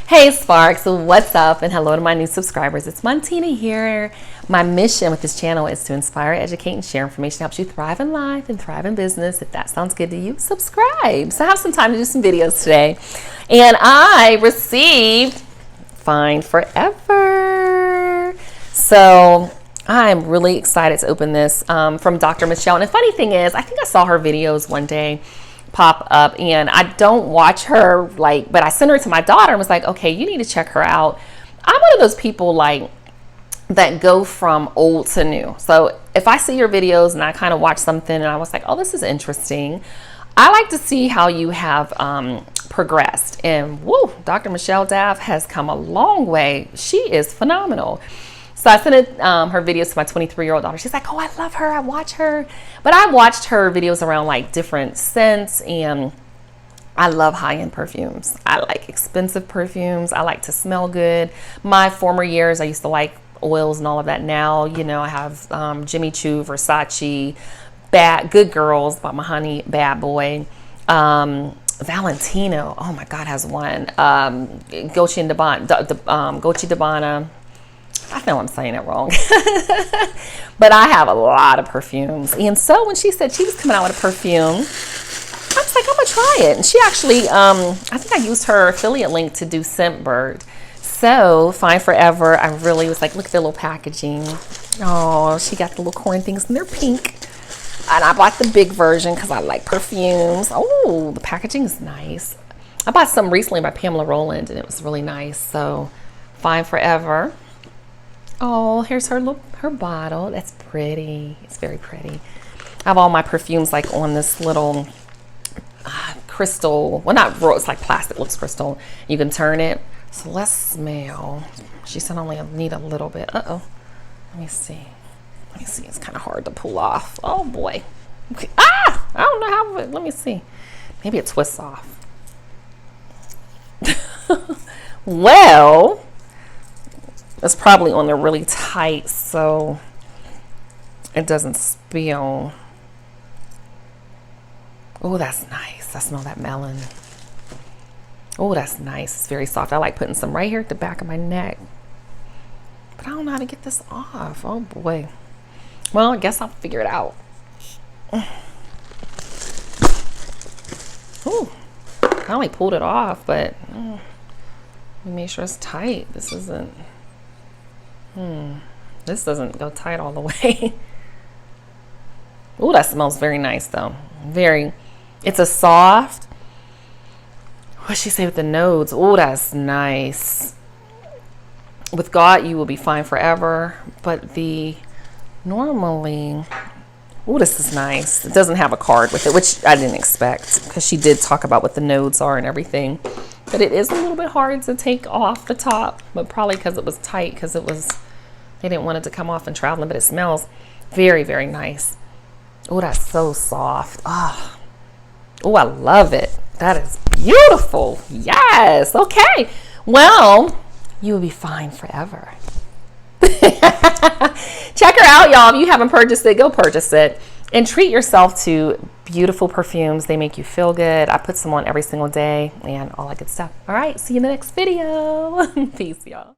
Hey Sparks, what's up? And hello to my new subscribers. It's Montina here. My mission with this channel is to inspire, educate, and share information that helps you thrive in life and thrive in business. If that sounds good to you, subscribe. So I have some time to do some videos today. And I received Fine Forever. So I'm really excited to open this from Dr. Michelle. And the funny thing is, I think I saw her videos one day pop up, and I don't watch her, but I sent her to my daughter and was like, okay, you need to check her out. I'm one of those people that go from old to new. So if I see your videos and I kind of watch something and I was like, oh, this is interesting, I like to see how you have progressed. And woo, Dr. Michelle Dav has come a long way. She is phenomenal. So I sent her videos to my 23-year-old daughter. She's like, oh, I love her. I watch her. But I watched her videos around different scents, and I love high-end perfumes. I like expensive perfumes. I like to smell good. My former years, I used to like oils and all of that. Now, I have Jimmy Choo, Versace, Good Girls by my honey, Bad Boy. Valentino, oh my God, has one. Dolce & Gabbana. I know I'm saying it wrong. But I have a lot of perfumes. And so when she said she was coming out with a perfume, I was like, I'm going to try it. And she actually, I think I used her affiliate link to do Scentbird. So Fine Forever, I really was like, look at the little packaging. Oh, she got the little corn things, and they're pink. And I bought the big version because I like perfumes. Oh, the packaging is nice. I bought some recently by Pamela Roland, and it was really nice. So Fine Forever. Oh, here's her bottle. That's pretty. It's very pretty. I have all my perfumes on this little crystal. Well, not rose, it's like plastic, looks crystal. You can turn it. So let's smell. She said I only need a little bit. Uh-oh. Let me see. It's kind of hard to pull off. Oh, boy. Okay. Ah! I don't know how. Let me see. Maybe it twists off. Well, it's probably on there really tight so it doesn't spill. Oh, that's nice. I smell that melon. Oh, that's nice. It's very soft. I like putting some right here at the back of my neck. But I don't know how to get this off. Oh, boy. Well, I guess I'll figure it out. Ooh. I only pulled it off, but let me make sure it's tight. This isn't... This doesn't go tight all the way. Oh, that smells very nice though. It's a soft, what'd she say with the notes? Oh, that's nice. With God, you will be fine forever. But normally, oh, this is nice. It doesn't have a card with it, which I didn't expect because she did talk about what the nodes are and everything. But it is a little bit hard to take off the top, but probably because it was tight, because they didn't want it to come off in traveling, but it smells very, very nice. Oh, that's so soft. Oh, I love it. That is beautiful. Yes. Okay. Well, you will be fine forever. Check her out, y'all. If you haven't purchased it, go purchase it. And treat yourself to beautiful perfumes. They make you feel good. I put some on every single day and all that good stuff. All right. See you in the next video. Peace, y'all.